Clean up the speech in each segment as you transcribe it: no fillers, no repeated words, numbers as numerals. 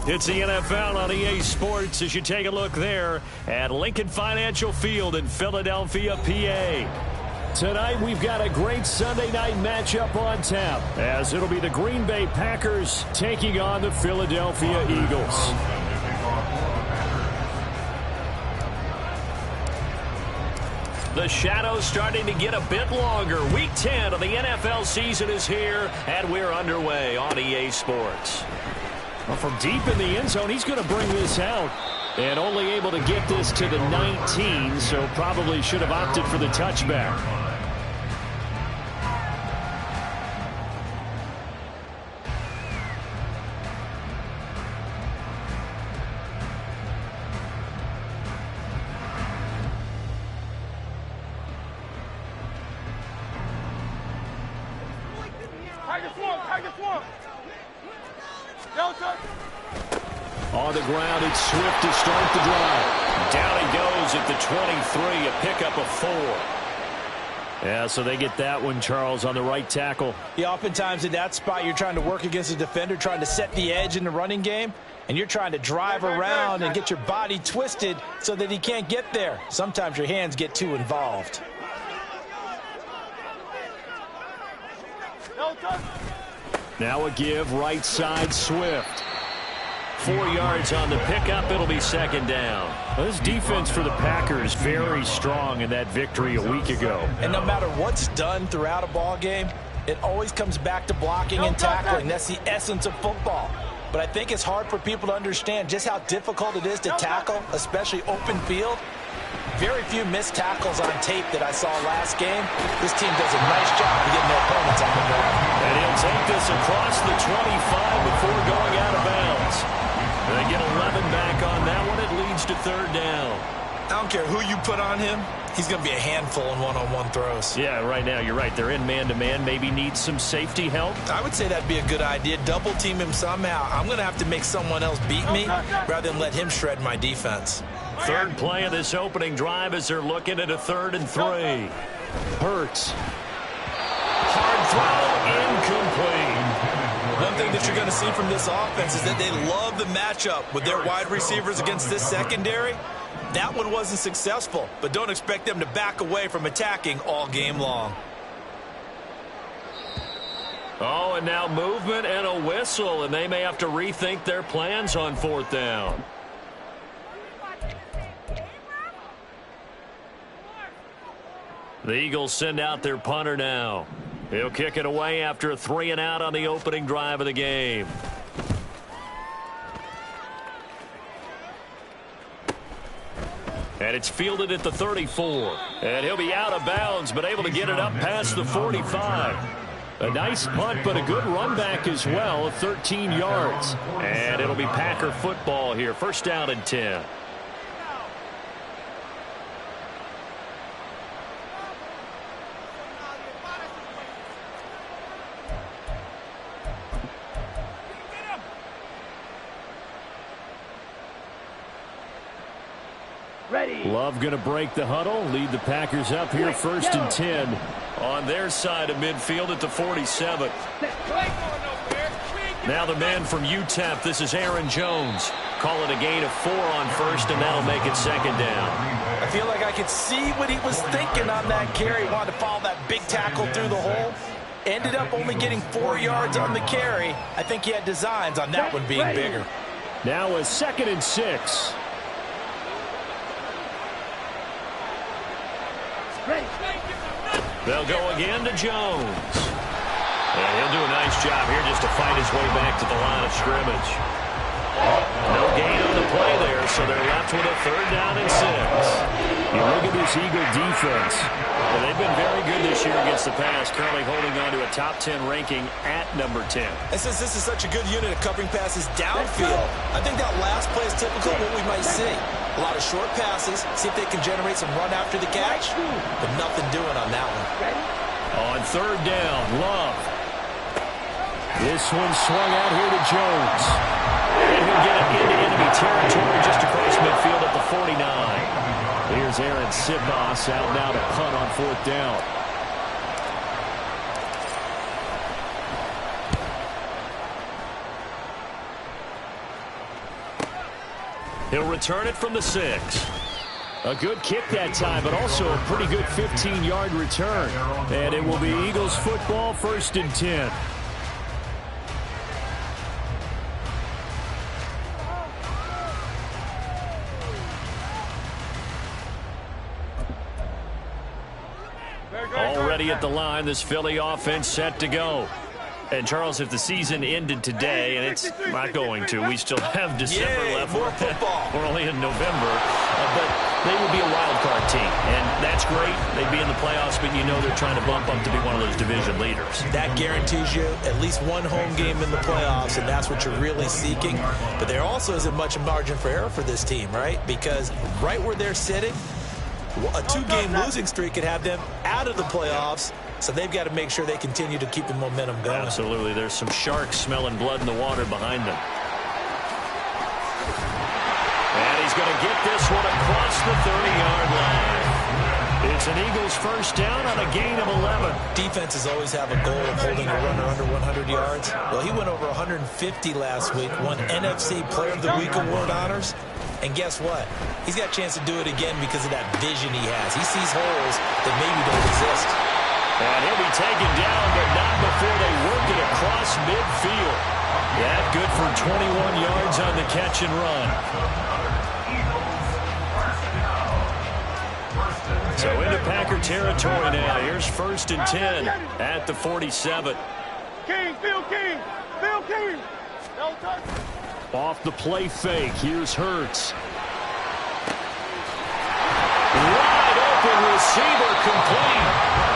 It's the NFL on EA Sports as you take a look there at Lincoln Financial Field in Philadelphia, PA. Tonight we've got a great Sunday night matchup on tap as it'll be the Green Bay Packers taking on the Philadelphia Eagles. The shadow's starting to get a bit longer. Week 10 of the NFL season is here, and we're underway on EA Sports. Well, from deep in the end zone, he's going to bring this out. And only able to get this to the 19, so probably should have opted for the touchback. On the ground, it's Swift to start the drive. Down he goes at the 23, a pickup of 4. Yeah, so they get that one, Charles, on the right tackle. Yeah, oftentimes in that spot, you're trying to work against a defender, trying to set the edge in the running game, and you're trying to drive around and get your body twisted so that he can't get there. Sometimes your hands get too involved. Now a give, right side, Swift. 4 yards on the pickup. It'll be second down. Well, this defense for the Packers very strong in that victory a week ago. And no matter what's done throughout a ball game, it always comes back to blocking and tackling. That's the essence of football. But I think it's hard for people to understand just how difficult it is to tackle, especially open field. Very few missed tackles on tape that I saw last game. This team does a nice job of getting their opponents on the ground. And he'll take this across the 25 before going out of bounds. They get 11 back on that one. It leads to third down. I don't care who you put on him. He's going to be a handful in one-on-one throws. Yeah, right now, you're right. They're in man-to-man. Maybe need some safety help. I would say that'd be a good idea. Double team him somehow. I'm going to have to make someone else beat me rather than let him shred my defense. Third play of this opening drive as they're looking at a 3rd and 3. Hurts. Hard throw, incomplete. One thing that you're going to see from this offense is that they love the matchup with their wide receivers against this secondary. That one wasn't successful, but don't expect them to back away from attacking all game long. Oh, and now movement and a whistle, and they may have to rethink their plans on 4th down. The Eagles send out their punter now. He'll kick it away after a 3 and out on the opening drive of the game. And it's fielded at the 34. And he'll be out of bounds, but able to get it up past the 45. A nice punt, but a good run back as well of 13 yards. And it'll be Packer football here. First down and 10. Love going to break the huddle, lead the Packers up here 1st and 10 on their side of midfield at the 47. Now the man from UTEP, this is Aaron Jones. Call it a gain of 4 on 1st, and that'll make it 2nd down. I feel like I could see what he was thinking on that carry. He wanted to follow that big tackle through the hole. Ended up only getting 4 yards on the carry. I think he had designs on that one being bigger. Now a 2nd and 6. They'll go again to Jones. And he'll do a nice job here just to fight his way back to the line of scrimmage. No gain on the play there, so they're left with a 3rd down and 6. You look at this Eagle defense. Well, they've been very good this year against the pass, currently holding on to a top 10 ranking at number 10. And since this is such a good unit of covering passes downfield, I think that last play is typical of what we might see. A lot of short passes, see if they can generate some run after the catch, but nothing doing on that one. On 3rd down, Love. This one swung out here to Jones. And he'll get it into enemy territory just across midfield at the 49. Here's Aaron Sibos out now to punt on 4th down. He'll return it from the 6. A good kick that time, but also a pretty good 15-yard return. And it will be Eagles football, 1st and 10. Already at the line, this Philly offense set to go. And, Charles, if the season ended today, and it's not going to, we still have December left. More football. We're only in November. But they would be a wild card team. And that's great. They'd be in the playoffs, but you know they're trying to bump up to be one of those division leaders. That guarantees you at least one home game in the playoffs, and that's what you're really seeking. But there also isn't much margin for error for this team, right? Because right where they're sitting, a 2-game losing streak could have them out of the playoffs. So they've got to make sure they continue to keep the momentum going. Absolutely. There's some sharks smelling blood in the water behind them. And he's going to get this one across the 30-yard line. It's an Eagles first down on a gain of 11. Defenses always have a goal of holding a runner under 100 yards. Well, he went over 150 last week, won NFC Player of the Week award honors. And guess what? He's got a chance to do it again because of that vision he has. He sees holes that maybe don't exist. And he'll be taken down, but not before they work it across midfield. That good for 21 yards on the catch and run. So into Packer territory now. Here's 1st and 10 at the 47. King, Bill King, Bill King. Off the play fake. Here's Hurts. Wide open receiver complete.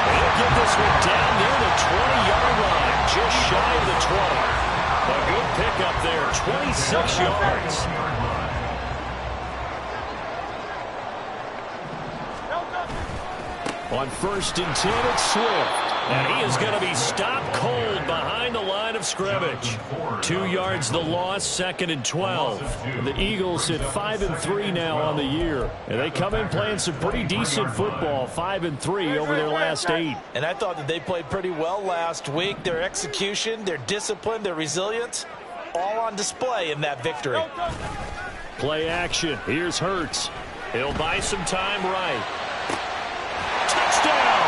He'll get this one down near the 20-yard line, just shy of the 20. A good pickup there, 26 yards. On 1st and 10, it's Swift. And he is going to be stopped cold behind the line of scrimmage. 2 yards the loss, 2nd and 12. The Eagles at 5-3 now on the year. And they come in playing some pretty decent football, 5-3 over their last 8. And I thought that they played pretty well last week. Their execution, their discipline, their resilience, all on display in that victory. Play action. Here's Hurts. He'll buy some time right. Touchdown!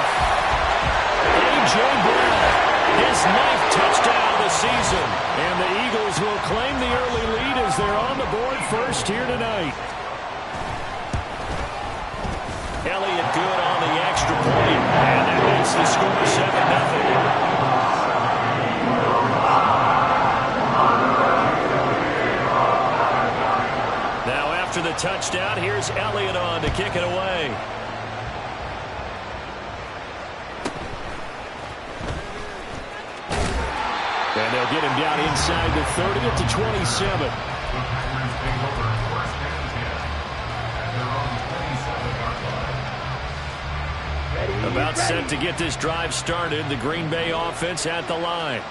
A.J. Brown, his 9th touchdown of the season. And the Eagles will claim the early lead as they're on the board first here tonight. Elliott good on the extra point. And that makes the score 7-0. Now after the touchdown, here's Elliott on to kick it away. And they'll get him down inside the 30 at the 27. About set to get this drive started. The Green Bay offense at the line.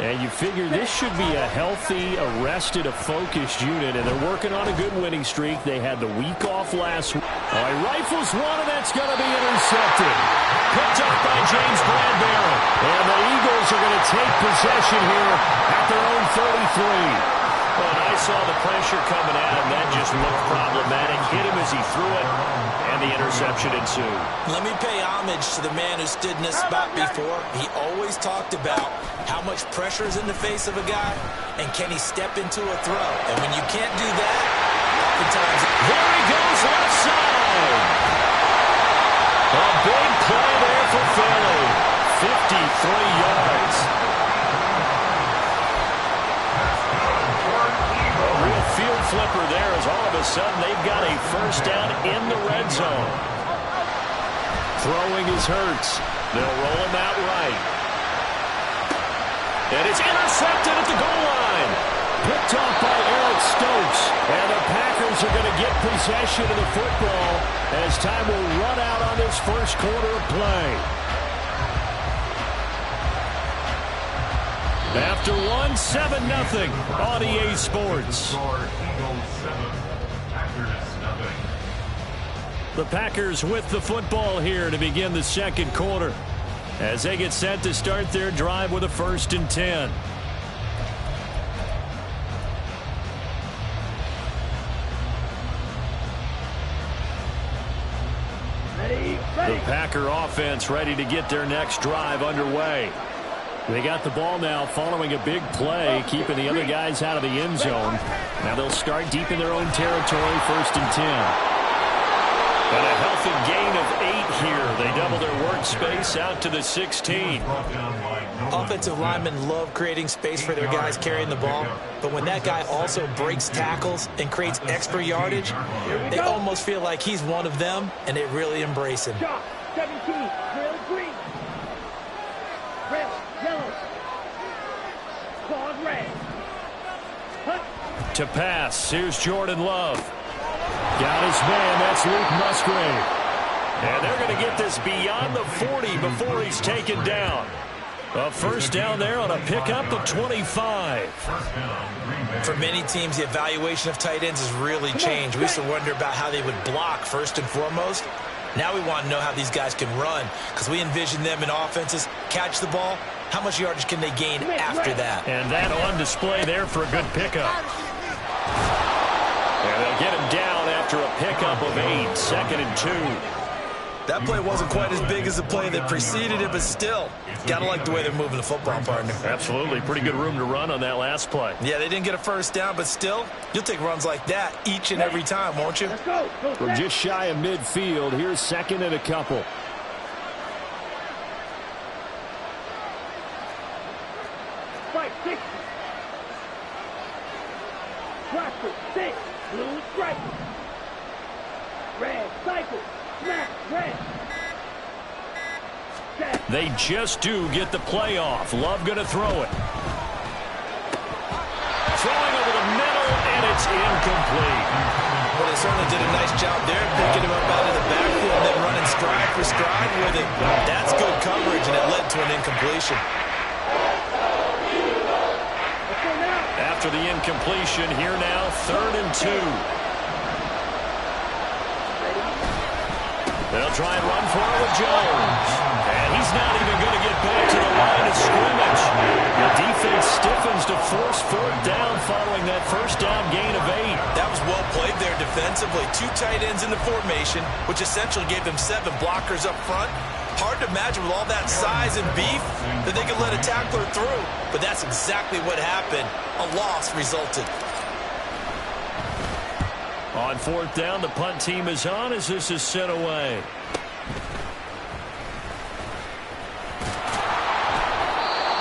And you figure this should be a healthy, arrested, a focused unit. And they're working on a good winning streak. They had the week off last week. Oh, he rifles one, and that's going to be intercepted. Picked up by James Bradbury. And the Eagles are going to take possession here at their own 33. Well, I saw the pressure coming at him. That just looked problematic. Hit him as he threw it, and the interception ensued. Let me pay homage to the man who stood in this spot before. He always talked about how much pressure is in the face of a guy, and can he step into a throw. And when you can't do that, oftentimes... There he goes left side. A big play there for Philly. 53 yards. Real field flipper there as all of a sudden they've got a first down in the red zone. Throwing his Hurts. They'll roll him out right. And it's intercepted at the goal line. Picked off by Eric Stokes. And the Packers are going to get possession of the football as time will run out on this first quarter of play. After one, 7-0 on EA Sports. The Packers with the football here to begin the second quarter as they get set to start their drive with a 1st and 10. The Packer offense ready to get their next drive underway. They got the ball now following a big play, keeping the other guys out of the end zone. Now they'll start deep in their own territory, 1st and 10. And a healthy gain of 8 here. They double their workspace out to the 16. Offensive linemen love creating space for their guys carrying the ball, but when that guy also breaks tackles and creates extra yardage, they almost feel like he's one of them, and they really embrace him. 17, trail green. Red, yellow. Clawed red. To pass, here's Jordan Love. Got his man, that's Luke Musgrave. And they're going to get this beyond the 40 before he's taken down. A first down there on a pickup of 25. For many teams, the evaluation of tight ends has really changed. We used to wonder about how they would block first and foremost. Now we want to know how these guys can run, because we envision them in offenses catch the ball. How much yardage can they gain after that? And that on display there for a good pickup. And they'll get him down after a pickup of 8, 2nd and 2. That play wasn't quite as big as the play that preceded it, but still, gotta like the way they're moving the football, partner. Absolutely. Pretty good room to run on that last play. Yeah, they didn't get a first down, but still, you'll take runs like that each and every time, won't you? Let's go. We're just shy of midfield. Here's 2nd and a couple. Strike 60. Tractor 6. Blue stripe. Red cycle. Smack red. They just do get the play off. Love going to throw it. Throwing over the middle, and it's incomplete. Well, they certainly did a nice job there, picking him up out of the backfield and then running stride for stride with it. That's good coverage, and it led to an incompletion. After the incompletion, here now, 3rd and 2. They'll try and run for it with Jones. And he's not even going to get back to the line of scrimmage. The defense stiffens to force 4th down following that first down gain of 8. That was well played there defensively. 2 tight ends in the formation, which essentially gave them 7 blockers up front. Hard to imagine with all that size and beef that they could let a tackler through. But that's exactly what happened. A loss resulted. On 4th down, the punt team is on as this is sent away.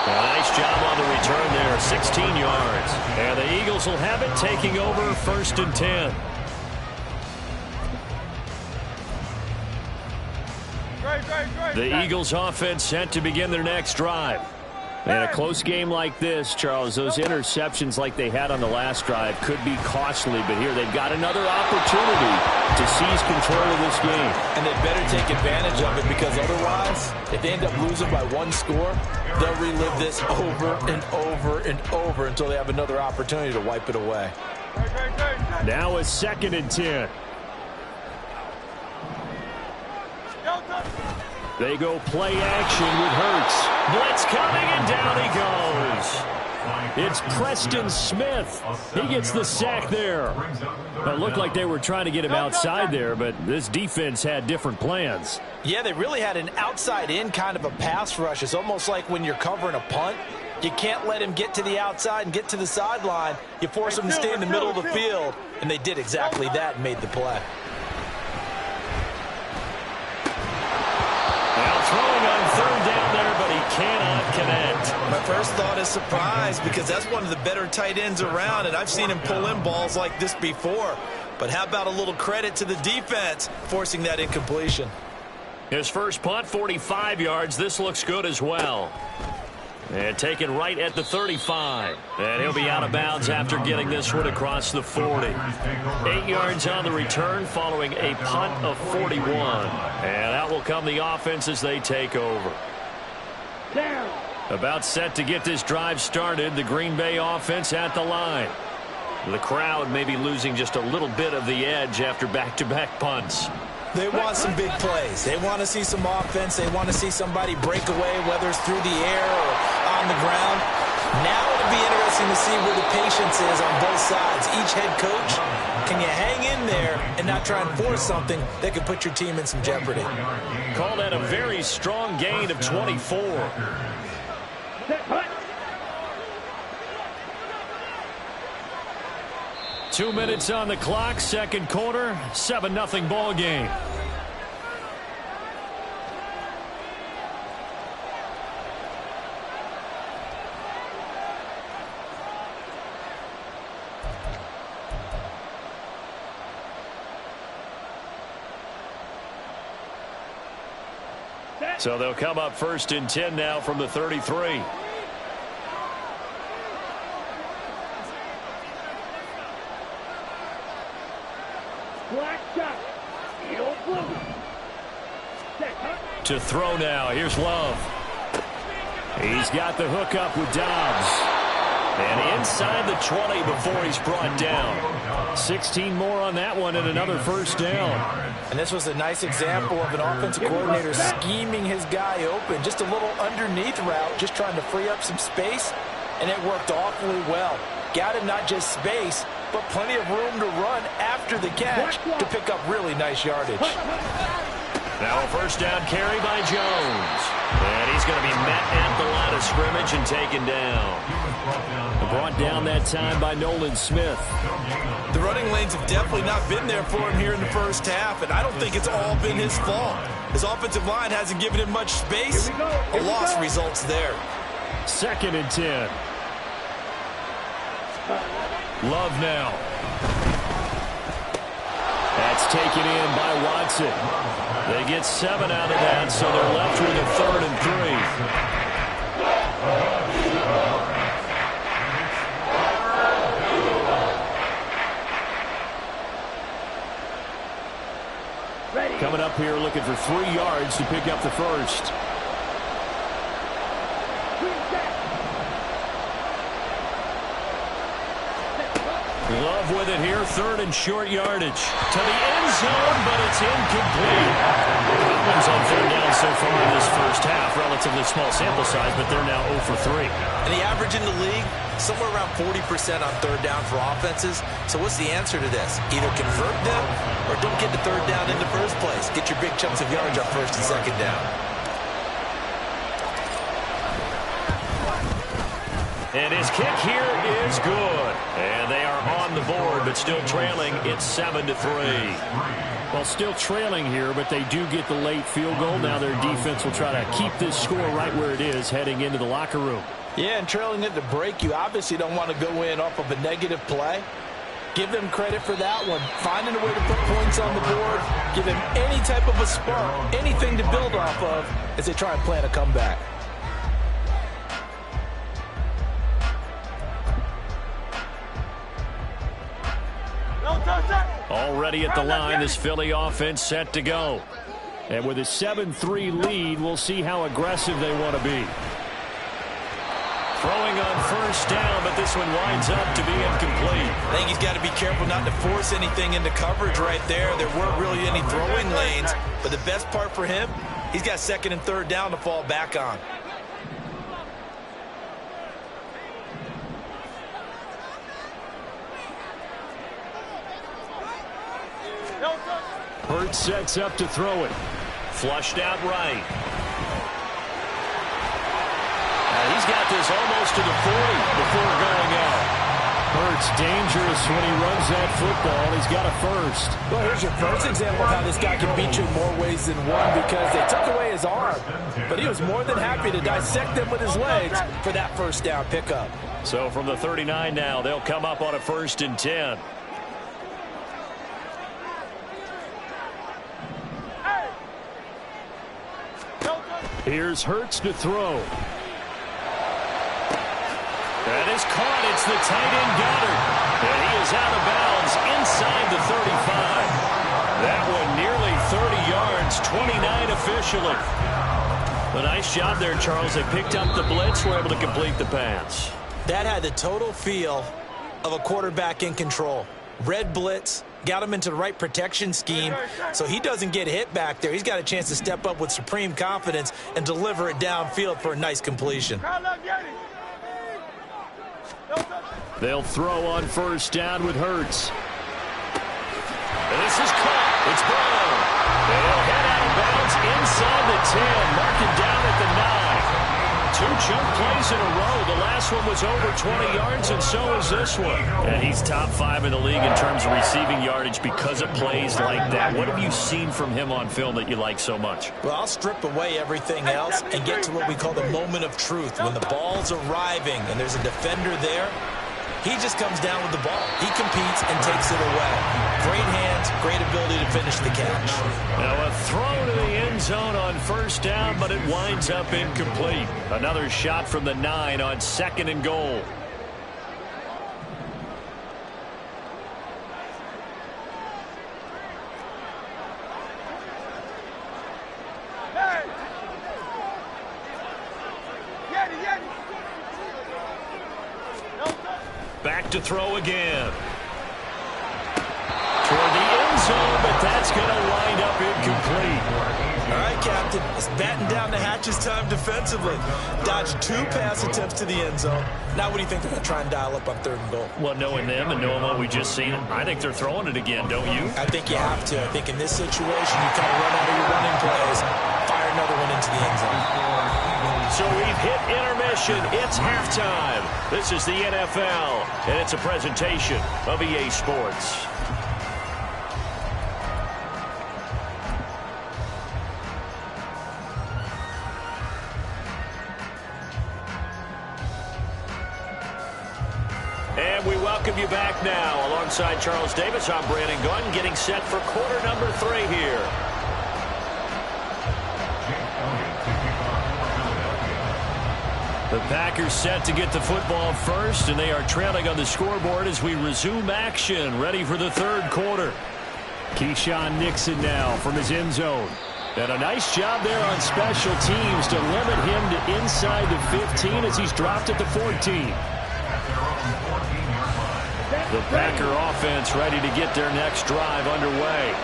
A nice job on the return there, 16 yards. And the Eagles will have it, taking over 1st and 10. The Eagles offense set to begin their next drive. And a close game like this, Charles, those interceptions like they had on the last drive could be costly, but here they've got another opportunity to seize control of this game. And they better take advantage of it, because otherwise, if they end up losing by 1 score, they'll relive this over and over and over until they have another opportunity to wipe it away. Now a 2nd and 10. They go play action with Hurts. Blitz coming, and down he goes. It's Preston Smith. He gets the sack there. It looked like they were trying to get him outside there, but this defense had different plans. Yeah, they really had an outside-in kind of a pass rush. It's almost like when you're covering a punt. You can't let him get to the outside and get to the sideline. You force him to stay in the middle of the field, and they did exactly that and made the play. Throwing on 3rd down there, but he cannot connect. My first thought is surprise, because that's one of the better tight ends around, and I've seen him pull in balls like this before. But how about a little credit to the defense forcing that incompletion? His first punt, 45 yards. This looks good as well. And taken right at the 35. And he'll be out of bounds after getting this one across the 40. 8 yards on the return following a punt of 41. And out will come the offense as they take over. Down. About set to get this drive started, the Green Bay offense at the line. The crowd may be losing just a little bit of the edge after back-to-back punts. They want some big plays. They want to see some offense. They want to see somebody break away, whether it's through the air or on the ground. Now it'll be interesting to see where the patience is on both sides. Each head coach can you hang in there and not try and force something that could put your team in some jeopardy? Call that a very strong gain of 24. Set, hut. 2 minutes on the clock, second quarter, 7-0 ball game. So they'll come up 1st and 10 now from the 33. Black shot. Heel blue. Set, hut. To throw now. Here's Love. He's got the hook up with Dobbs. And inside the 20 before he's brought down. 16 more on that one and another first down. And this was a nice example of an offensive coordinator scheming his guy open. Just a little underneath route, just trying to free up some space, and it worked awfully well. Got him not just space, but plenty of room to run after the catch to pick up really nice yardage. Now a first down carry by Jones. And he's going to be met at the line of scrimmage and taken down. Brought down that time by Nolan Smith. The running lanes have definitely not been there for him here in the first half, and I don't think it's all been his fault. His offensive line hasn't given him much space. A loss results there. 2nd and 10. Love now. That's taken in by Watson. They get 7 out of that, so they're left with a 3rd and 3. Coming up here looking for 3 yards to pick up the first. Love with it here, 3rd and short yardage. To the end zone, but it's incomplete. Cleveland's on 3rd down so far in this first half. Relatively small sample size, but they're now 0 for 3. And the average in the league, somewhere around 40% on 3rd down for offenses. So what's the answer to this? Either convert them or don't get the 3rd down in the first place. Get your big chunks of yardage on 1st and 2nd down. And his kick here is good. And they are on the board, but still trailing. It's 7 to 3. Well, still trailing here, but they do get the late field goal. Now their defense will try to keep this score right where it is heading into the locker room. Yeah, and trailing it to break, you obviously don't want to go in off of a negative play. Give them credit for that one. Finding a way to put points on the board. Give them any type of a spark, anything to build off of as they try and plan a comeback. Already at the line, this Philly offense set to go. And with a 7-3 lead, we'll see how aggressive they want to be. Throwing on first down, but this one winds up to be incomplete. I think he's got to be careful not to force anything into coverage right there. There weren't really any throwing lanes, but the best part for him, he's got 2nd and 3rd down to fall back on. Hurts sets up to throw it. Flushed out right. He's got this almost to the 40 before going out. Hurts dangerous when he runs that football. He's got a first. Well, here's your first example of how this guy can beat you in more ways than one, because they took away his arm, but he was more than happy to dissect them with his legs for that first down pickup. So from the 39 now, they'll come up on a 1st and 10. Here's Hurts to throw. That is caught. It's the tight end Goddard. And he is out of bounds inside the 35. That one nearly 30 yards, 29 officially. A nice job there, Charles. They picked up the blitz, were able to complete the pass. That had the total feel of a quarterback in control. Red blitz, got him into the right protection scheme, so he doesn't get hit back there. He's got a chance to step up with supreme confidence and deliver it downfield for a nice completion. They'll throw on first down with Hurts. And this is caught. It's Brown. They'll head out of bounds inside the 10. Mark it down at the 9. 2 chunk plays in a row. The last one was over 20 yards, and so is this one. And he's top 5 in the league in terms of receiving yardage because of plays like that. What have you seen from him on film that you like so much? Well, I'll strip away everything else and get to what we call the moment of truth. When the ball's arriving and there's a defender there, he just comes down with the ball. He competes and takes it away. Great hands, great ability to finish the catch. Now a throw to the end zone on first down, but it winds up incomplete. Another shot from the 9 on 2nd and goal. Back to throw again. Toward the end zone, but that's going to wind up incomplete. All right, Captain. It's batten down the hatches time defensively. Dodged 2 pass attempts to the end zone. Now what do you think they're going to try and dial up on 3rd and goal? Well, knowing them and knowing what we just seen, I think they're throwing it again, don't you? I think you have to. I think in this situation, you kind of run out of your running plays, fire another one into the end zone. So we've hit intermission. It's halftime. This is the NFL, and it's a presentation of EA Sports. And we welcome you back now. Alongside Charles Davis, I'm Brandon Gunn, getting set for quarter number 3 here. The Packers set to get the football first, and they are trailing on the scoreboard as we resume action, ready for the 3rd quarter. Keyshawn Nixon now from his end zone. And a nice job there on special teams to limit him to inside the 15 as he's dropped at the 14. The Packer offense ready to get their next drive underway.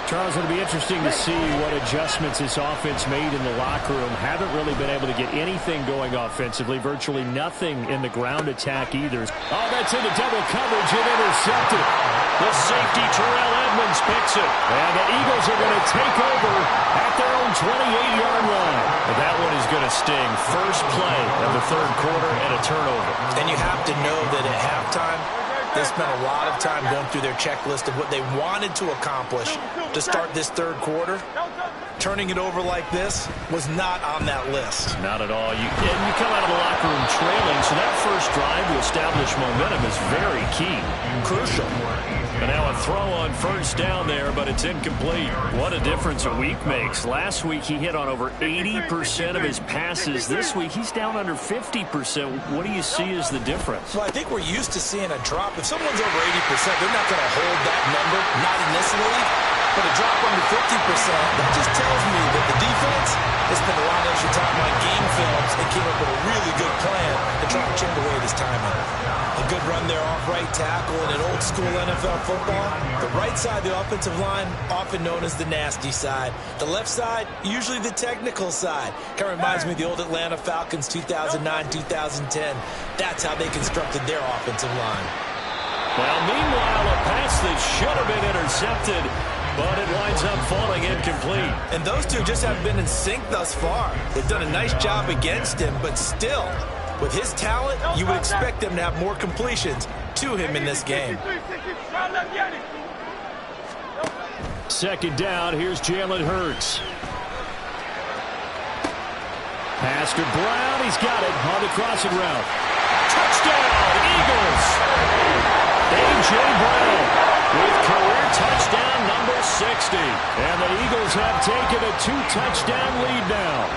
Charles, it'll be interesting to see what adjustments this offense made in the locker room. Haven't really been able to get anything going offensively. Virtually nothing in the ground attack either. Oh, that's into double coverage and intercepted. The safety, Terrell Edmonds, picks it. And the Eagles are going to take over at their own 28-yard line. But that one is going to sting. First play of the 3rd quarter and a turnover. And you have to know that at halftime, they spent a lot of time going through their checklist of what they wanted to accomplish to start this 3rd quarter. Turning it over like this was not on that list. Not at all. You come out of the locker room trailing, so that first drive to establish momentum is very key. Crucial. And now a throw on first down there, but it's incomplete. What a difference a week makes. Last week he hit on over 80% of his passes. This week he's down under 50%. What do you see as the difference? Well, I think we're used to seeing a drop. If someone's over 80%, they're not going to hold that number, not in this league. But a drop under 50%, that just tells me that the defense has spent a lot of extra time on game films and came up with a really good plan to try to chip away this timing. A good run there off right tackle in an old school NFL football. The right side of the offensive line, often known as the nasty side. The left side, usually the technical side. Kind of reminds me of the old Atlanta Falcons 2009-2010. That's how they constructed their offensive line. Well, meanwhile, a pass that should have been intercepted, but it winds up falling incomplete. And those two just haven't been in sync thus far. They've done a nice job against him, but still, with his talent, you would expect them to have more completions to him in this game. 2nd down, here's Jalen Hurts. Pass to Brown, he's got it on the crossing route. Touchdown, Eagles! A.J. Brown with career touchdown number 60. And the Eagles have taken a 2-touchdown lead now.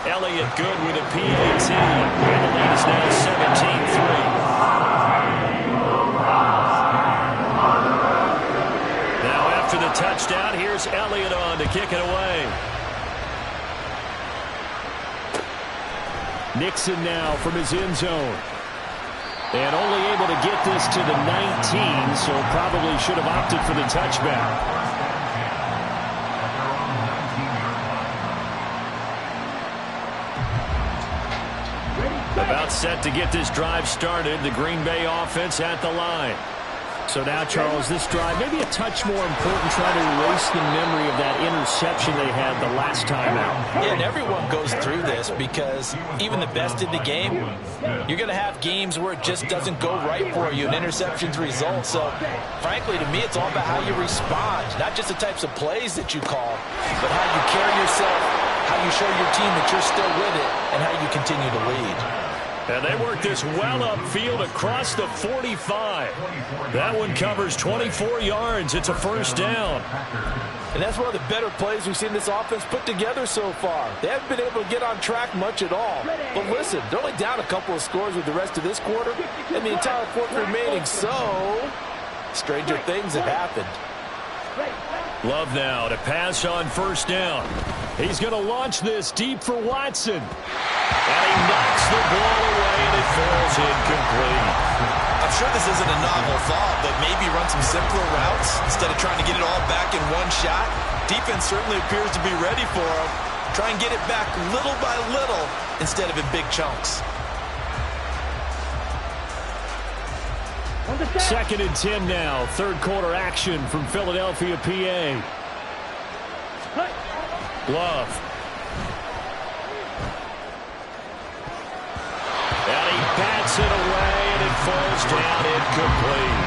Elliott good with a PAT. And the lead is now 17-3. Now after the touchdown, here's Elliott on to kick it away. Nixon now from his end zone. And only able to get this to the 19, so probably should have opted for the touchback. About set to get this drive started. The Green Bay offense at the line. So now, Charles, this drive maybe a touch more important, trying to erase the memory of that interception they had the last time out. Yeah, and everyone goes through this because even the best in the game, you're going to have games where it just doesn't go right for you, and interceptions result. So, frankly, to me, it's all about how you respond, not just the types of plays that you call, but how you carry yourself, how you show your team that you're still with it, and how you continue to lead. And they work this well upfield across the 45. That one covers 24 yards. It's a first down. And that's one of the better plays we've seen this offense put together so far. They haven't been able to get on track much at all. But listen, they're only down a couple of scores with the rest of this quarter and the entire fourth remaining. So, stranger things have happened. Love now to pass on first down. He's going to launch this deep for Watson. And he knocks the ball away, and it falls incomplete. I'm sure this isn't a novel thought, but maybe run some simpler routes instead of trying to get it all back in one shot. Defense certainly appears to be ready for him. Try and get it back little by little instead of in big chunks. Second and 10 now. Third quarter action from Philadelphia, PA. Love. And he bats it away, and it falls down incomplete.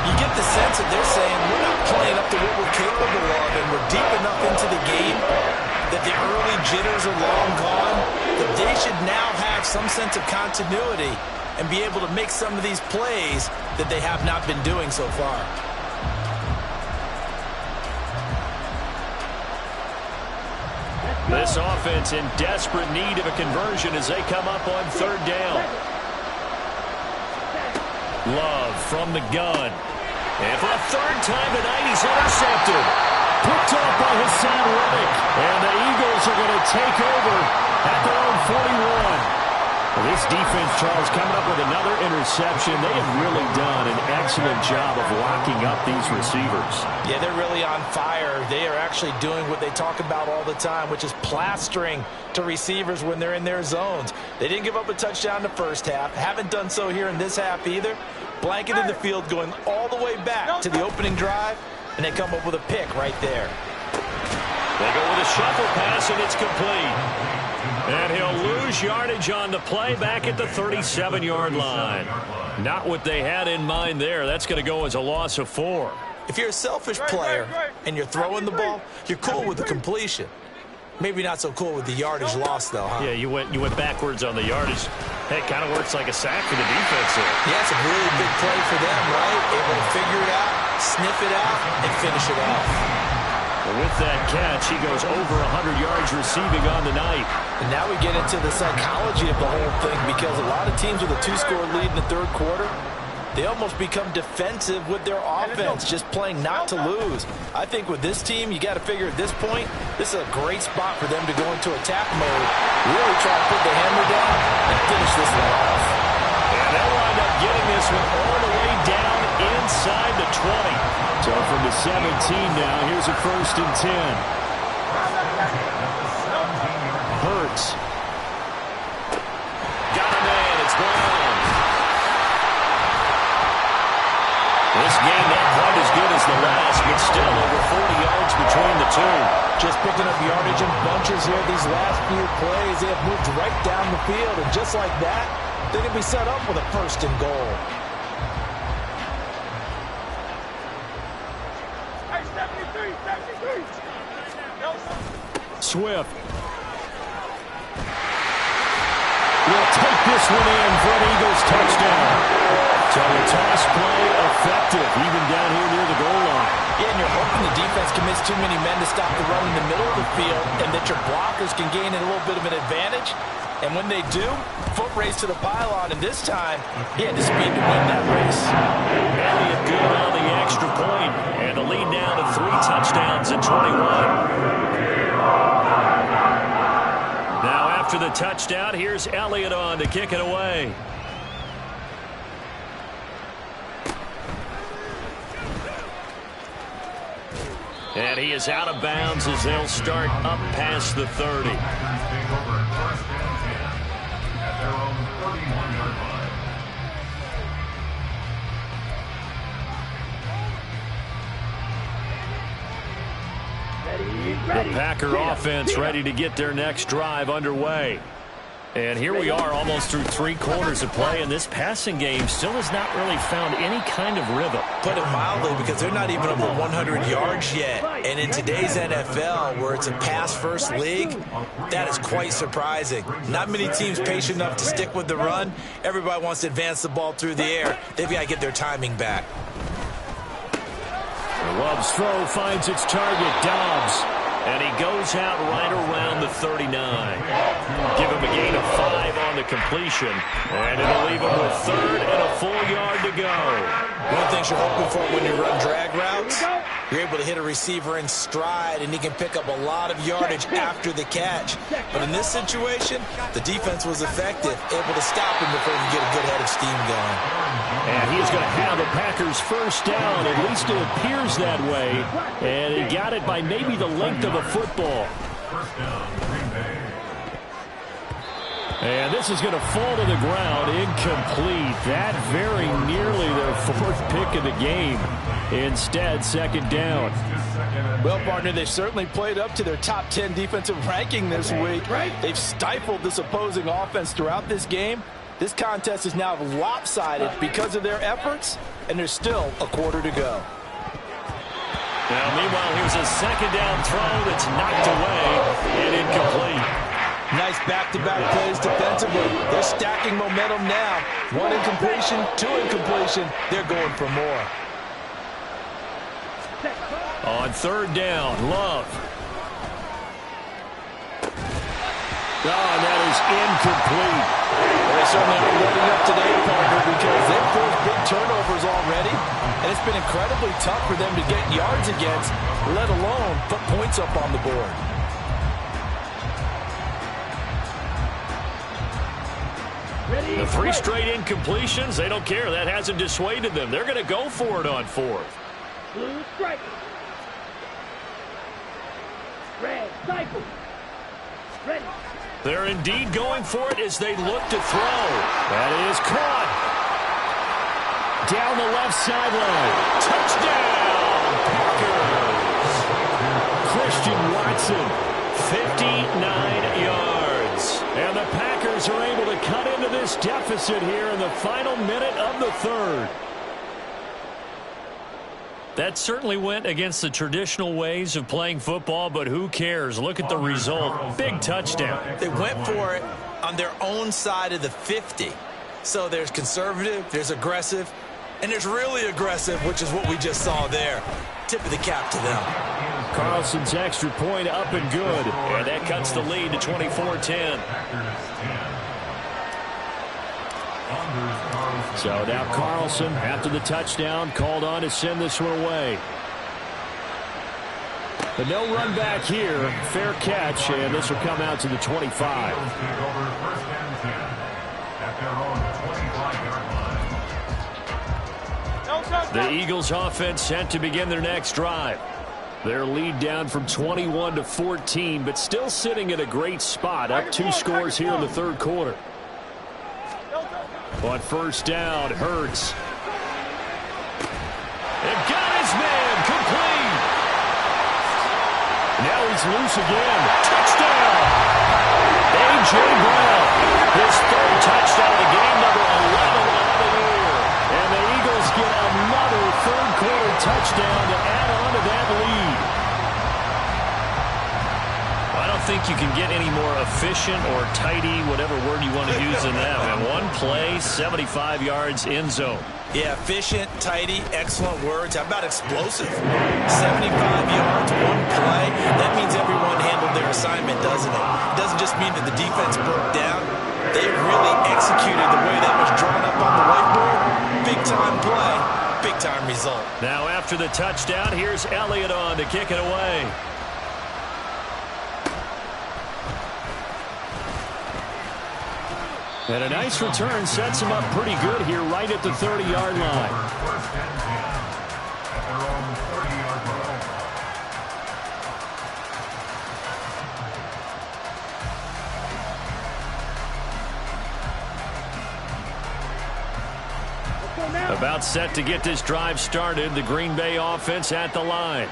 You get the sense that they're saying we're not playing up to what we're capable of, and we're deep enough into the game that the early jitters are long gone, that they should now have some sense of continuity and be able to make some of these plays that they have not been doing so far. This offense in desperate need of a conversion as they come up on third down. Love from the gun. And for a third time tonight, he's intercepted. Picked off by Hassan Reddick. And the Eagles are going to take over at their own 41. Well, this defense, Charles, coming up with another interception. They have really done an excellent job of locking up these receivers. Yeah, they're really on fire. They are actually doing what they talk about all the time, which is plastering to receivers when they're in their zones. They didn't give up a touchdown in the first half. Haven't done so here in this half either. Blanketed the field going all the way back to the opening drive, and they come up with a pick right there. They go with a shuffle pass, and it's complete. And he'll lose yardage on the play back at the 37-yard line. Not what they had in mind there. That's going to go as a loss of 4. If you're a selfish player and you're throwing the ball, you're cool with the completion. Maybe not so cool with the yardage loss, though, huh? Yeah, you went backwards on the yardage. Hey, it kind of works like a sack for the defense there. Yeah, it's a really big play for them, right? Able to figure it out, sniff it out, and finish it off. Well, with that catch, he goes over 100 yards receiving on the night. And now we get into the psychology of the whole thing, because a lot of teams with a 2-score lead in the third quarter, they almost become defensive with their offense, just playing not to lose. I think with this team, you got to figure at this point, this is a great spot for them to go into attack mode, really try to put the hammer down and finish this one off. And they'll wind up getting this one all the way down inside the 20. So from the 17 now, here's a first and 10. Hurts. Got a man, it's gone. This game not quite as good as the last, but still over 40 yards between the two. Just picking up yardage in bunches here these last few plays. They have moved right down the field, and just like that, they can be set up with a first and goal. Swift will take this one in for an Eagles touchdown. So the toss play effective, even down here near the goal line. Yeah, and you're hoping the defense commits too many men to stop the run in the middle of the field, and that your blockers can gain a little bit of an advantage. And when they do, foot race to the pylon, and this time, he had the speed to win that race. Elliott good on the extra point, and the lead now to 3 touchdowns at 21. Now after the touchdown, here's Elliott on to kick it away. And he is out of bounds as they'll start up past the 30. The Packer offense ready to get their next drive underway. And here we are almost through 3 quarters of play, and this passing game still has not really found any kind of rhythm. Put it mildly, because they're not even over 100 yards yet. And in today's NFL, where it's a pass-first league, that is quite surprising. Not many teams patient enough to stick with the run. Everybody wants to advance the ball through the air. They've got to get their timing back. Love's throw finds its target, Dobbs. And he goes out right around the 39. Give him a gain of 5 on the completion. And it'll leave him with 3rd and a full yard to go. One of the things you're hoping for when you run drag routes, you're able to hit a receiver in stride, and he can pick up a lot of yardage after the catch. But in this situation, the defense was effective, able to stop him before he could get a good head of steam going. And he's going to have the Packers first down. At least it appears that way. And he got it by maybe the length of a football. And this is going to fall to the ground, incomplete. That very nearly their 4th pick of the game. Instead, 2nd down. Well, partner, they've certainly played up to their top 10 defensive ranking this week. They've stifled this opposing offense throughout this game. This contest is now lopsided because of their efforts, and there's still a quarter to go. Now, meanwhile, here's a 2nd down throw that's knocked away and incomplete. Nice back-to-back plays defensively. They're stacking momentum now. 1 incompletion, 2 incompletion. They're going for more. On 3rd down, Love. Oh, and that is incomplete. They certainly aren't loading up today, partner, because they've forced big turnovers already, and it's been incredibly tough for them to get yards against, let alone put points up on the board. The 3 straight incompletions, they don't care. That hasn't dissuaded them. They're going to go for it on 4th. Blue strike. Red cycle. Ready. They're indeed going for it as they look to throw. That is caught. Down the left sideline. Touchdown, Packers. Christian Watson, 59 yards. And the Packers are able to cut into this deficit here in the final minute of the 3rd. That certainly went against the traditional ways of playing football, but who cares? Look at the result. Big touchdown. They went for it on their own side of the 50. So there's conservative, there's aggressive, and there's really aggressive, which is what we just saw there. Tip of the cap to them. Carlson's extra point up and good. And that cuts the lead to 24-10. So now Carlson, after the touchdown, called on to send this one away. But no run back here. Fair catch, and this will come out to the 25. The Eagles offense set to begin their next drive. Their lead down from 21 to 14, but still sitting at a great spot. Up 2 scores here in the 3rd quarter. On 1st down, Hurts. And got his man, complete. Now he's loose again. Touchdown! A.J. Brown, his 3rd touchdown of the game, number 11 of the year. And the Eagles get another 3rd quarter touchdown to add on to that lead. I don't think you can get any more efficient or tidy, whatever word you want to use in that. And 1 play, 75 yards in zone. Yeah, efficient, tidy, excellent words. How about explosive? 75 yards, 1 play. That means everyone handled their assignment, doesn't it? It doesn't just mean that the defense broke down. They really executed the way that was drawn up on the whiteboard. Big-time play, big-time result. Now after the touchdown, here's Elliott on to kick it away. And a nice return sets him up pretty good here right at the 30-yard line. About set to get this drive started. The Green Bay offense at the line.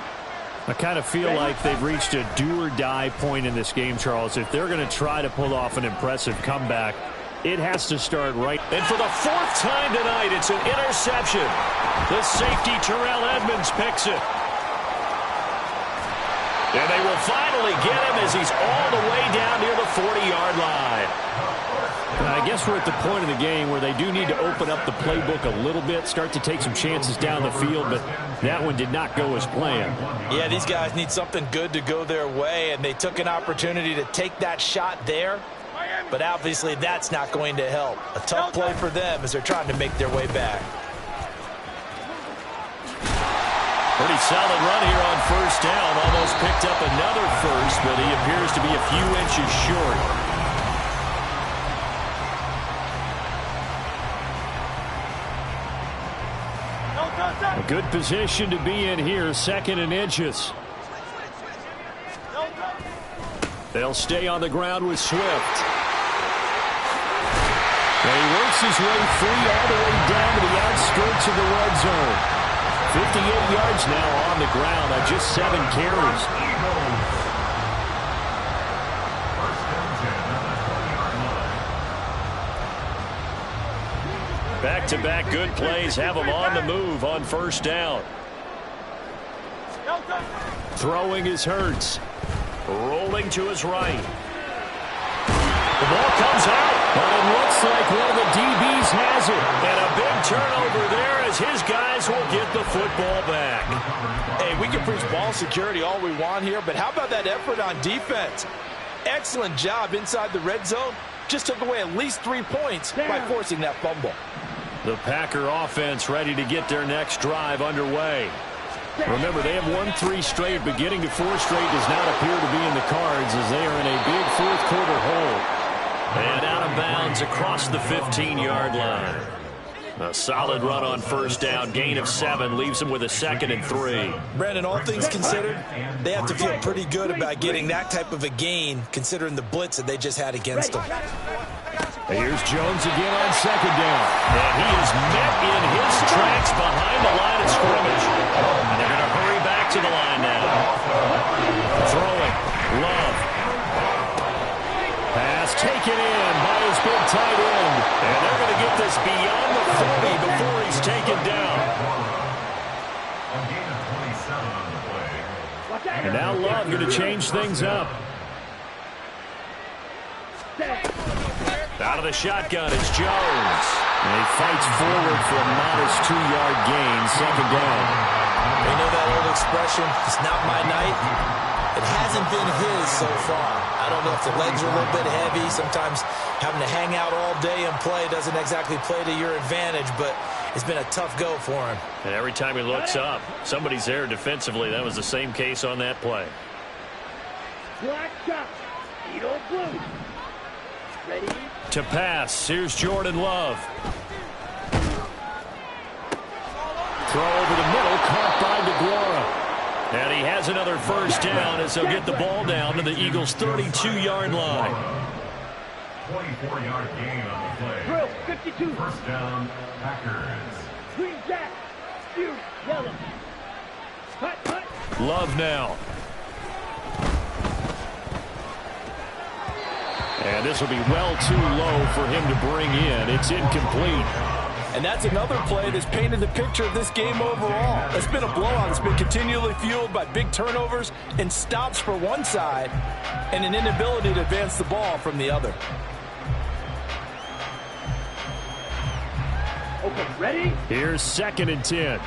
I kind of feel like they've reached a do-or-die point in this game, Charles. If they're going to try to pull off an impressive comeback, it has to start right. And for the fourth time tonight, it's an interception. The safety, Terrell Edmonds, picks it. And they will finally get him as he's all the way down near the 40-yard line. I guess we're at the point of the game where they do need to open up the playbook a little bit, start to take some chances down the field, but that one did not go as planned. Yeah, these guys need something good to go their way, and they took an opportunity to take that shot there, but obviously that's not going to help. A tough play for them as they're trying to make their way back. Pretty solid run here on first down. Almost picked up another first, but he appears to be a few inches short. A good position to be in here, 2nd and inches. They'll stay on the ground with Swift. And he works his way free all the way down to the outskirts of the red zone. 58 yards now on the ground on just 7 carries. Back-to-back good plays have him on the move on first down. Throwing is Hurts. Rolling to his right. The ball comes out. But it looks like one of the DBs has it. And a big turnover there as his guys will get the football back. Hey, we can preach ball security all we want here, but how about that effort on defense? Excellent job inside the red zone. Just took away at least 3 points by forcing that fumble. The Packer offense ready to get their next drive underway. Remember, they have won 3 straight, but getting to 4 straight does not appear to be in the cards as they are in a big fourth-quarter hole. And out of bounds across the 15-yard line. A solid run on first down. Gain of 7 leaves them with a 2nd and 3. Brandon, all things considered, they have to feel pretty good about getting that type of a gain considering the blitz that they just had against them. Here's Jones again on 2nd down. And he is met in his tracks behind the line of scrimmage. And they're going to hurry back to the line now. Throwing. Love. Pass taken in by his big tight end. And they're going to get this beyond the 40 before he's taken down. And now Love going to change things up. Out of the shotgun, it's Jones. And he fights forward for a modest 2-yard gain, 2nd down. You know that old expression, it's not my night? It hasn't been his so far. I don't know if the legs are a little bit heavy. Sometimes having to hang out all day and play doesn't exactly play to your advantage, but it's been a tough go for him. And every time he looks up, somebody's there defensively. That was the same case on that play. Black shot. Edo blue. Ready? To pass, here's Jordan Love. Throw over the middle, caught by DeGuara. And he has another first down as they'll get the ball down to the Eagles' 32-yard line. 24-yard gain on the play. Drill 52. First down, Packers. Green jack. Blue yellow. Cut. Love now. And this will be well too low for him to bring in. It's incomplete. And that's another play that's painted the picture of this game overall. It's been a blowout. It's been continually fueled by big turnovers and stops for one side and an inability to advance the ball from the other. Okay, ready? Here's 2nd and 10.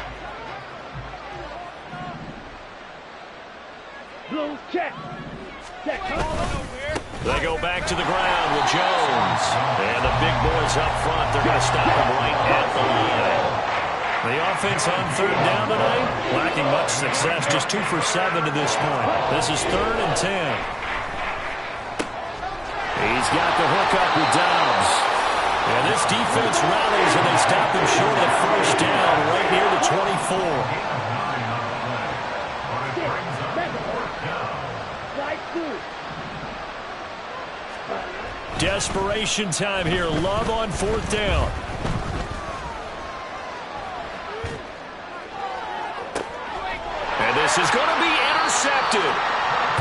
Blue check. Check. They go back to the ground with Jones. And the big boys up front, they're going to stop him right at the line. The offense on 3rd down tonight, lacking much success, just 2 for 7 to this point. This is 3rd and 10. He's got the hook up with Dobbs. And this defense rallies, and they stop him short of first down right near the 24. Desperation time here. Love on 4th down. And This is going to be intercepted.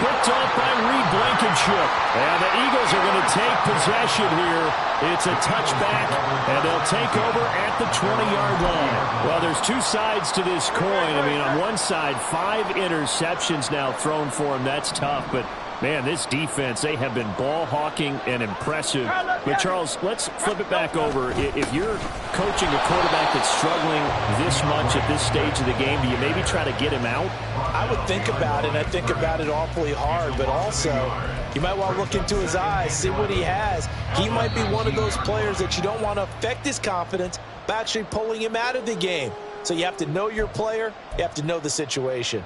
Picked off by Reed Blankenship. And the Eagles are going to take possession here. It's a touchback, and they'll take over at the 20-yard line. Well, there's two sides to this coin. I mean, on one side, 5 interceptions now thrown for him. That's tough, but man, this defense, they have been ball hawking and impressive. But, Charles, let's flip it back over. If you're coaching a quarterback that's struggling this much at this stage of the game, do you maybe try to get him out? I would think about it, and I think about it awfully hard, but also you might want to look into his eyes, see what he has. He might be one of those players that you don't want to affect his confidence by actually pulling him out of the game. So you have to know your player. You have to know the situation.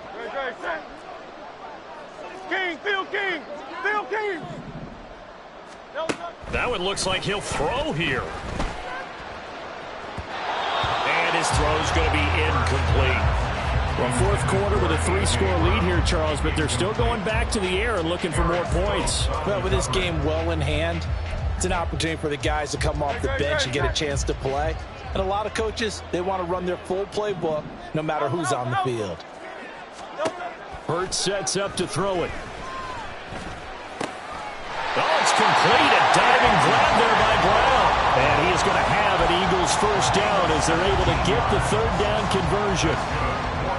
King, Phil King, Phil King. That one looks like he'll throw here. And his throw's going to be incomplete. Well, fourth quarter with a 3-score lead here, Charles, but they're still going back to the air and looking for more points. Well, with this game well in hand, it's an opportunity for the guys to come off the bench and get a chance to play. And a lot of coaches, they want to run their full playbook no matter who's on the field. Hurts sets up to throw it. Oh, it's complete. A diving grab there by Brown. And he is going to have an Eagles first down as they're able to get the third down conversion.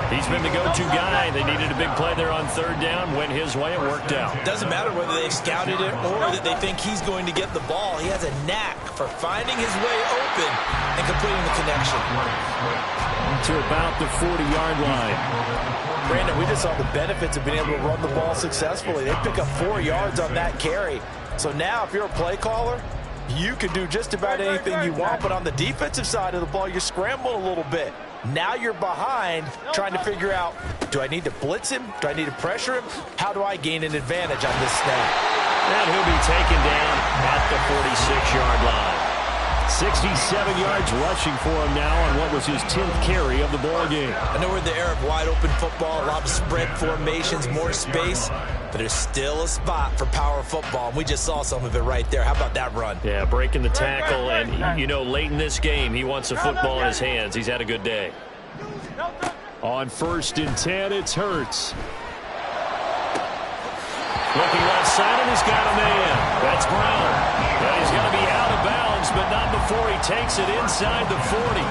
He's been the go-to guy. They needed a big play there on third down. Went his way. It worked out. Doesn't matter whether they scouted it or that they think he's going to get the ball. He has a knack for finding his way open and completing the connection. To about the 40-yard line. Brandon, we just saw the benefits of being able to run the ball successfully. They pick up 4 yards on that carry. So now if you're a play caller, you can do just about anything you want. But on the defensive side of the ball, you scramble a little bit. Now you're behind trying to figure out, do I need to blitz him? Do I need to pressure him? How do I gain an advantage on this snap? And he'll be taken down at the 46-yard line. 67 yards rushing for him now on what was his 10th carry of the ball game. I know we're in the era of wide open football, a lot of spread formations, more space, but there's still a spot for power football, and we just saw some of it right there. How about that run? Yeah, breaking the tackle, and, you know, late in this game, he wants the football in his hands. He's had a good day. On 1st and 10, it's Hurts. Looking left side, and he's got a man. That's Brown. And he's going to be out of bounds, but not before he takes it inside the 40.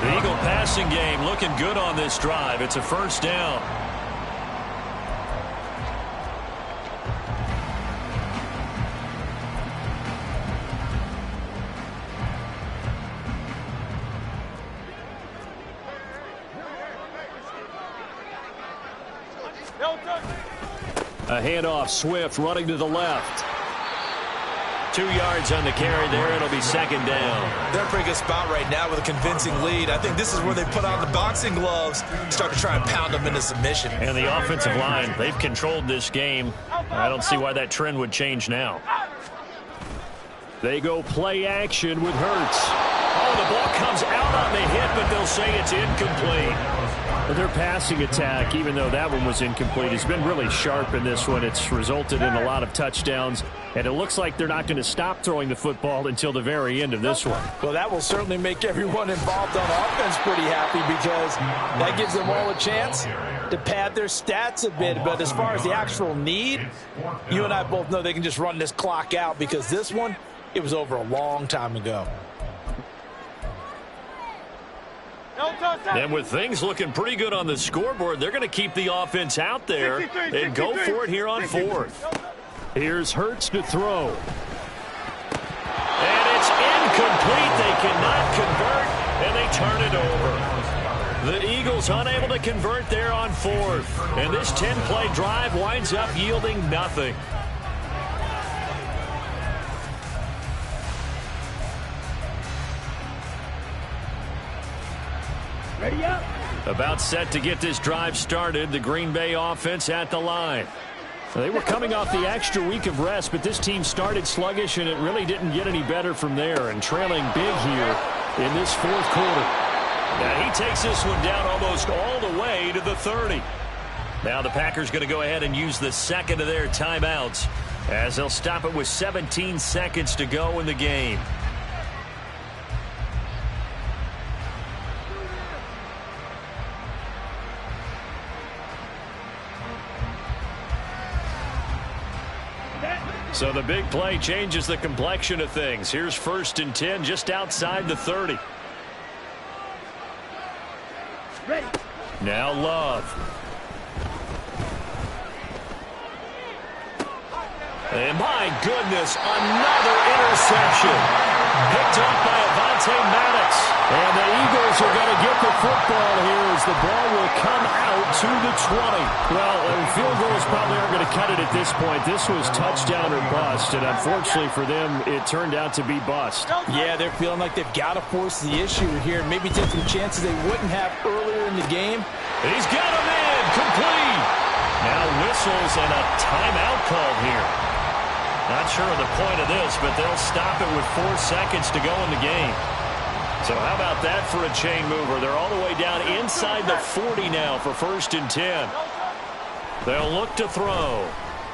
The Eagle passing game looking good on this drive. It's a first down. A handoff, Swift running to the left. 2 yards on the carry there. It'll be second down. They're in a pretty good spot right now with a convincing lead. I think this is where they put on the boxing gloves, start to try and pound them into submission. And the offensive line, they've controlled this game. I don't see why that trend would change now. They go play action with Hurts. Oh, the ball comes out on the hit, but they'll say it's incomplete. Their passing attack, even though that one was incomplete, has been really sharp in this one. It's resulted in a lot of touchdowns, and it looks like they're not going to stop throwing the football until the very end of this one. Well, that will certainly make everyone involved on offense pretty happy because that gives them all a chance to pad their stats a bit. But as far as the actual need, you and I both know they can just run this clock out because this one, it was over a long time ago. And with things looking pretty good on the scoreboard, they're going to keep the offense out there and go for it here on 4th. Here's Hurts to throw. And it's incomplete. They cannot convert, and they turn it over. The Eagles unable to convert there on 4th. And this 10-play drive winds up yielding nothing. Ready up. About set to get this drive started. The Green Bay offense at the line. They were coming off the extra week of rest, but this team started sluggish, and it really didn't get any better from there. And trailing big here in this 4th quarter. Now he takes this one down almost all the way to the 30. Now the Packers going to go ahead and use the second of their timeouts as they'll stop it with 17 seconds to go in the game. So the big play changes the complexion of things. Here's 1st and 10 just outside the 30. Ready. Now Love. And my goodness, another interception. Picked up by Avonte Maddox. And the Eagles are going to get the football here as the ball will come out to the 20. Well, field goals probably aren't going to cut it at this point. This was touchdown or bust, and unfortunately for them, it turned out to be bust. Yeah, they're feeling like they've got to force the issue here and maybe take some chances they wouldn't have earlier in the game. He's got him in, complete. Now whistles and a timeout called here. Not sure of the point of this, but they'll stop it with 4 seconds to go in the game. So how about that for a chain mover? They're all the way down inside the 40 now for 1st and 10. They'll look to throw.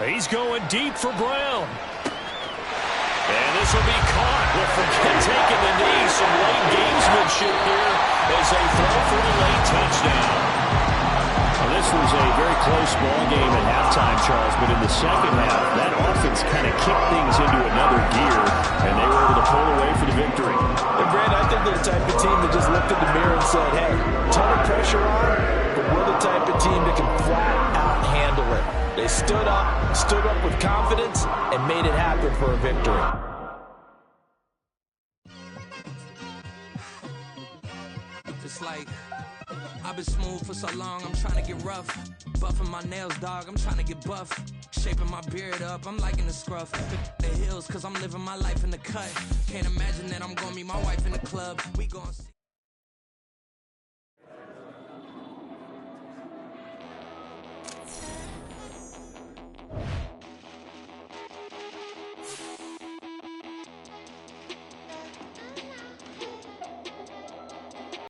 He's going deep for Brown. And this will be caught. Well, forget taking the knee. Some late gamesmanship here as they throw for a late touchdown. Well, this was a very close ball game at halftime, Charles, but in the second half, that offense kind of kicked things into another gear, and they were able to pull away for the victory. And Brad, I think they're the type of team that just looked in the mirror and said, hey, ton of pressure on, but we're the type of team that can flat out handle it. They stood up with confidence, and made it happen for a victory. It's like I've been smooth for so long, I'm trying to get rough. Buffing my nails, dog, I'm trying to get buff. Shaping my beard up, I'm liking the scruff. The hills, cause I'm living my life in the cut. Can't imagine that I'm gonna meet my wife in the club. We gon' see.